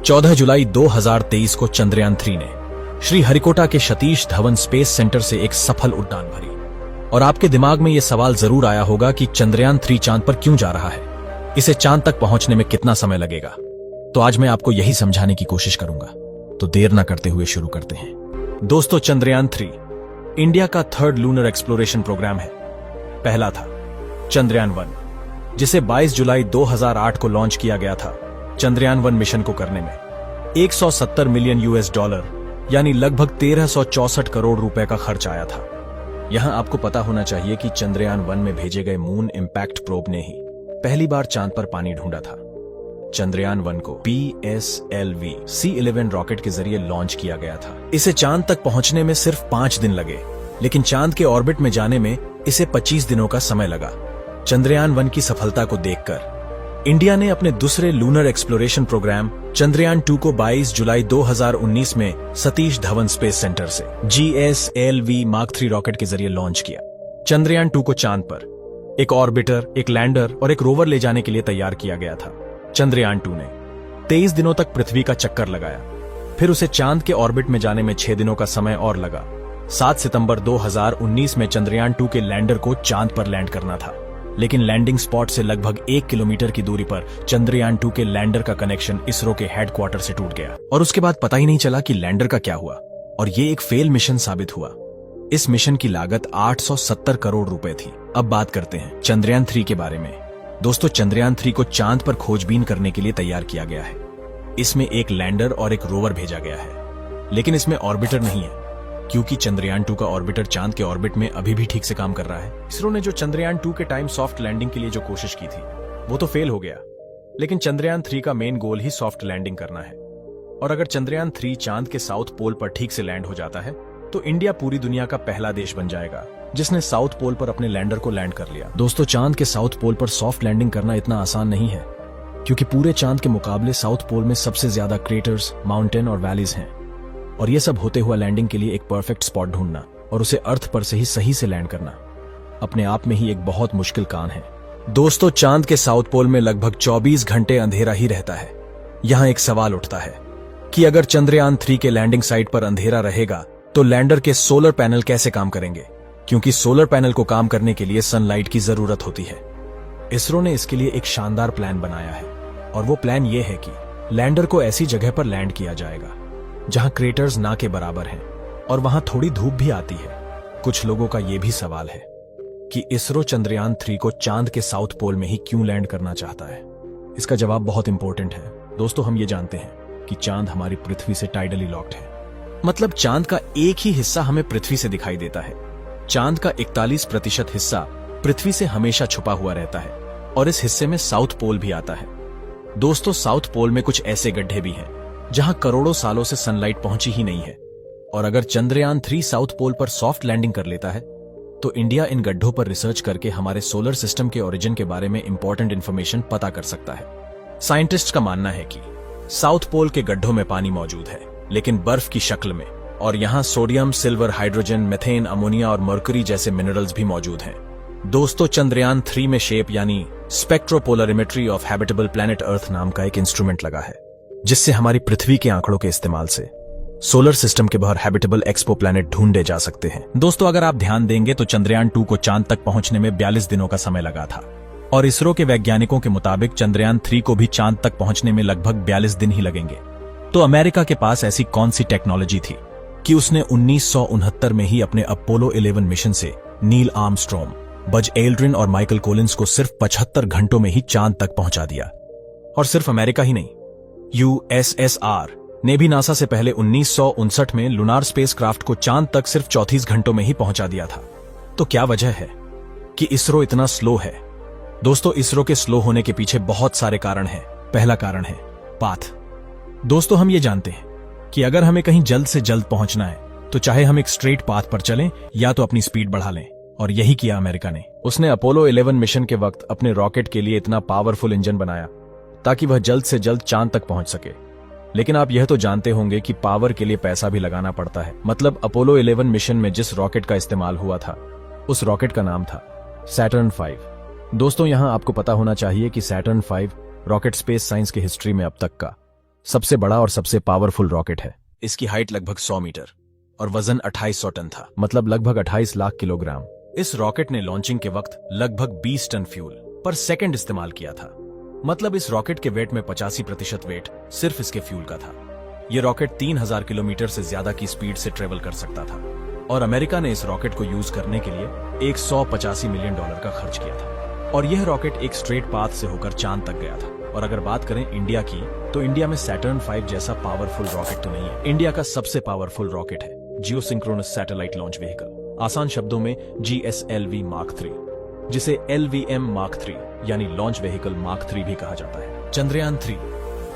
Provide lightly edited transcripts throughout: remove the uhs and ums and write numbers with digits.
14 जुलाई 2023 को चंद्रयान 3 ने श्रीहरिकोटा के सतीश धवन स्पेस सेंटर से एक सफल उड़ान भरी। और आपके दिमाग में यह सवाल जरूर आया होगा कि चंद्रयान 3 चांद पर क्यों जा रहा है, इसे चांद तक पहुंचने में कितना समय लगेगा। तो आज मैं आपको यही समझाने की कोशिश करूंगा। तो देर ना करते हुए शुरू करते हैं। दोस्तों, चंद्रयान 3 इंडिया का थर्ड लूनर एक्सप्लोरेशन प्रोग्राम है। पहला था चंद्रयान 1, जिसे 22 जुलाई 2008 को लॉन्च किया गया था। चंद्रयान 1 मिशन को करने में 170 मिलियन $, यानी लगभग 1364 करोड़ रुपए का खर्च आया था। यहां आपको पता होना चाहिए कि चंद्रयान 1 में भेजे गए मून इंपैक्ट प्रोब ने ही पहली बार चांद पर पानी ढूंढा था। चंद्रयान 1 को PSLV C11 रॉकेट के जरिए लॉन्च किया गया था। इसे चांद तक पहुंचने में सिर्फ 5 दिन लगे, लेकिन चांद के ऑर्बिट में जाने में इसे 25 दिनों का समय लगा। चंद्रयान 1 की सफलता को देखकर इंडिया ने अपने दूसरे लूनर एक्सप्लोरेशन प्रोग्राम चंद्रयान 2 को 22 जुलाई 2019 में सतीश धवन स्पेस सेंटर से GSLV Mark 3 रॉकेट के जरिए लॉन्च किया। चंद्रयान 2 को चांद पर एक ऑर्बिटर, एक लैंडर और एक रोवर ले जाने के लिए तैयार किया गया था। चंद्रयान 2 ने 23 दिनों तक पृथ्वी का चक्कर लगाया, फिर उसे चांद के ऑर्बिट में जाने में 6 दिनों का समय और लगा। 7 सितंबर 2019 में चंद्रयान 2 के लैंडर को चांद पर लैंड करना था, लेकिन लैंडिंग स्पॉट से लगभग 1 किलोमीटर की दूरी पर चंद्रयान 2 के लैंडर का कनेक्शन इसरो के हेडक्वार्टर से टूट गया और उसके बाद पता ही नहीं चला कि लैंडर का क्या हुआ, और ये एक फेल मिशन साबित हुआ। इस मिशन की लागत 870 करोड़ रुपए थी। अब बात करते हैं चंद्रयान 3 के बारे में। दोस्तों, चंद्रयान 3 को चांद पर खोजबीन करने के लिए तैयार किया गया है। इसमें एक लैंडर और एक रोवर भेजा गया है, लेकिन इसमें ऑर्बिटर नहीं है, क्योंकि चंद्रयान 2 का ऑर्बिटर चांद के ऑर्बिट में अभी भी ठीक से काम कर रहा है। इसरो ने जो चंद्रयान 2 के टाइम सॉफ्ट लैंडिंग के लिए जो कोशिश की थी, वो तो फेल हो गया, लेकिन चंद्रयान 3 का मेन गोल ही सॉफ्ट लैंडिंग करना है। और अगर चंद्रयान 3 चांद के साउथ पोल पर ठीक से लैंड हो जाता है, तो इंडिया पूरी दुनिया का पहला देश बन जाएगा जिसने साउथ पोल पर अपने लैंडर को लैंड कर लिया। दोस्तों, चांद के साउथ पोल पर सॉफ्ट लैंडिंग करना इतना आसान नहीं है, क्योंकि पूरे चांद के मुकाबले साउथ पोल में सबसे ज्यादा क्रेटर्स, माउंटेन और वैलीज हैं। और ये सब होते हुआ लैंडिंग के लिए एक परफेक्ट स्पॉट ढूंढना और उसे अर्थ पर से ही सही से लैंड करना अपने आप में ही एक बहुत मुश्किल काम है। दोस्तों, चांद के साउथ पोल में लगभग 24 घंटे अंधेरा ही रहता है। यहां एक सवाल उठता है कि अगर चंद्रयान 3 के लैंडिंग साइट पर अंधेरा रहेगा तो लैंडर के सोलर पैनल कैसे काम करेंगे, क्योंकि सोलर पैनल को काम करने के लिए सनलाइट की जरूरत होती है। इसरो ने इसके लिए एक शानदार प्लान बनाया है, और वो प्लान ये है कि लैंडर को ऐसी जगह पर लैंड किया जाएगा जहां क्रेटर्स ना के बराबर हैं और वहां थोड़ी धूप भी आती है। कुछ लोगों का यह भी सवाल है कि इसरो चंद्रयान 3 को चांद के साउथ पोल में ही क्यों लैंड करना चाहता है। इसका जवाब बहुत इंपॉर्टेंट है। दोस्तों, हम ये जानते हैं कि चांद हमारी पृथ्वी से टाइडली लॉक्ड है, मतलब चांद का एक ही हिस्सा हमें पृथ्वी से दिखाई देता है। चांद का 41% हिस्सा पृथ्वी से हमेशा छुपा हुआ रहता है, और इस हिस्से में साउथ पोल भी आता है। दोस्तों, साउथ पोल में कुछ ऐसे गड्ढे भी हैं जहां करोड़ों सालों से सनलाइट पहुंची ही नहीं है, और अगर चंद्रयान 3 साउथ पोल पर सॉफ्ट लैंडिंग कर लेता है तो इंडिया इन गड्ढों पर रिसर्च करके हमारे सोलर सिस्टम के ओरिजिन के बारे में इंपॉर्टेंट इंफॉर्मेशन पता कर सकता है। साइंटिस्ट का मानना है कि साउथ पोल के गड्ढों में पानी मौजूद है, लेकिन बर्फ की शक्ल में, और यहां sodium, silver, hydrogen, methane, ammonia और मर्क्यूरी जैसे मिनरल्स भी मौजूद हैं। दोस्तों, चंद्रयान 3 में शेप यानी स्पेक्ट्रोपोलरिमेट्री ऑफ हैबिटेबल प्लैनेट अर्थ नाम का एक इंस्ट्रूमेंट लगा है, जिससे हमारी पृथ्वी के आंकड़ों के इस्तेमाल से सोलर सिस्टम के बाहर हैबिटेबल एक्सपो प्लैनेट ढूंढे जा सकते हैं। दोस्तों, अगर आप ध्यान देंगे तो चंद्रयान 2 को चांद तक पहुंचने में 42 दिनों का समय लगा था, और इसरो के वैज्ञानिकों के मुताबिक चंद्रयान 3 को भी चांद तक पहुंचने में लगभग 42 दिन ही लगेंगे। तो अमेरिका के पास ऐसी कौन सी टेक्नोलॉजी थी कि उसने 1969 में ही अपने अपोलो 11 मिशन से नील आर्मस्ट्रॉन्ग, बज एल्ड्रिन और माइकल कोलिंस को सिर्फ 75 घंटों में ही चांद तक पहुंचा दिया। और सिर्फ अमेरिका ही नहीं, USSR ने भी नासा से पहले 1959 में लूनार स्पेसक्राफ्ट को चांद तक सिर्फ 34 घंटों में ही पहुंचा दिया था। तो क्या वजह है कि इसरो इतना स्लो है? दोस्तों, इसरो के स्लो होने के पीछे बहुत सारे कारण हैं। पहला कारण है पाथ। दोस्तों, हम ये जानते हैं कि अगर हमें कहीं जल्द से जल्द पहुंचना है तो चाहे हम एक स्ट्रेट पाथ पर चलें या तो अपनी स्पीड बढ़ा लें, और यही किया अमेरिका ने। उसने अपोलो 11 मिशन के वक्त अपने रॉकेट के लिए इतना पावरफुल इंजन बनाया ताकि वह जल्द से जल्द चांद तक पहुंच सके। लेकिन आप यह तो जानते होंगे कि पावर के लिए पैसा भी लगाना पड़ता है। मतलब अपोलो 11 मिशन में जिस रॉकेट का इस्तेमाल हुआ था, उस रॉकेट का नाम था सैटर्न 5। दोस्तों, यहां आपको पता होना चाहिए कि सैटर्न 5 रॉकेट स्पेस साइंस की हिस्ट्री में अब तक का सबसे बड़ा और सबसे पावरफुल रॉकेट है। इसकी हाइट लगभग 100 मीटर और वजन 2800 टन था, मतलब लगभग 28 लाख किलोग्राम। इस रॉकेट ने लॉन्चिंग के वक्त लगभग 20 टन फ्यूल पर सेकंड इस्तेमाल किया था, मतलब इस रॉकेट के वेट में 85% वेट सिर्फ इसके फ्यूल का था। यह रॉकेट 3000 किलोमीटर से ज्यादा की स्पीड से ट्रेवल कर सकता था और अमेरिका ने इस रॉकेट को यूज करने के लिए $185 मिलियन का खर्च किया था। और यह रॉकेट एक स्ट्रेट पाथ से होकर चांद तक गया था। और अगर बात करें इंडिया की, तो इंडिया में सैटर्न 5 जैसा पावरफुल रॉकेट तो नहीं है। इंडिया का सबसे पावरफुल रॉकेट है जियोसिंक्रोनस सैटेलाइट लॉन्च व्हीकल, आसान शब्दों में GSLV Mark 3, जिसे LVM Mark 3 यानी लॉन्च व्हीकल Mark 3 भी कहा जाता है। चंद्रयान 3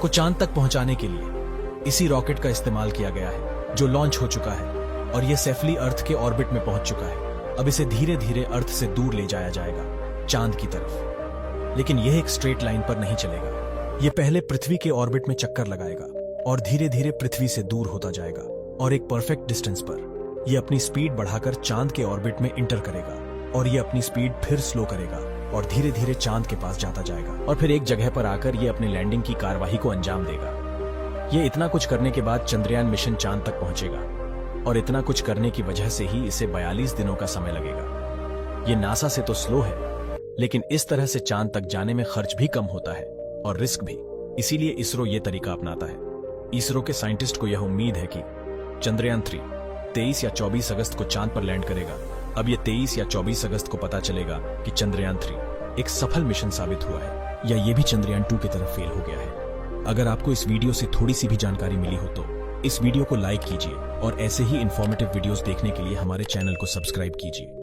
को चांद तक पहुंचाने के लिए इसी रॉकेट का इस्तेमाल किया गया है, जो लॉन्च हो चुका है और यह सेफली अर्थ के ऑर्बिट में पहुंच चुका है। अब इसे धीरे धीरे अर्थ से दूर ले जाया जाएगा, चांद की तरफ। लेकिन यह एक स्ट्रेट लाइन पर नहीं चलेगा। यह पहले पृथ्वी के ऑर्बिट में चक्कर लगाएगा और धीरे धीरे पृथ्वी से दूर होता जाएगा और एक परफेक्ट डिस्टेंस पर यह अपनी स्पीड बढ़ाकर चांद के ऑर्बिट में इंटर करेगा और यह अपनी स्पीड फिर स्लो करेगा और धीरे धीरे चांद के पास जाता जाएगा और फिर एक जगह पर आकर यह अपनी लैंडिंग की कार्यवाही को अंजाम देगा। यह इतना कुछ करने के बाद चंद्रयान मिशन चांद तक पहुंचेगा और इतना कुछ करने की वजह से ही इसे 42 दिनों का समय लगेगा। यह नासा से तो स्लो है, लेकिन इस तरह से चांद तक जाने में खर्च भी कम होता है और रिस्क भी, इसीलिए इसरो ये तरीका अपनाता है। इसरो के साइंटिस्ट को यह उम्मीद है कि चंद्रयान 3 23 या 24 अगस्त को चांद पर लैंड करेगा। अब यह 23 या 24 अगस्त को पता चलेगा कि चंद्रयान 3 एक सफल मिशन साबित हुआ है या यह भी चंद्रयान 2 की तरफ फेल हो गया है। अगर आपको इस वीडियो से थोड़ी सी भी जानकारी मिली हो तो इस वीडियो को लाइक कीजिए और ऐसे ही इंफॉर्मेटिव वीडियोस देखने के लिए हमारे चैनल को सब्सक्राइब कीजिए।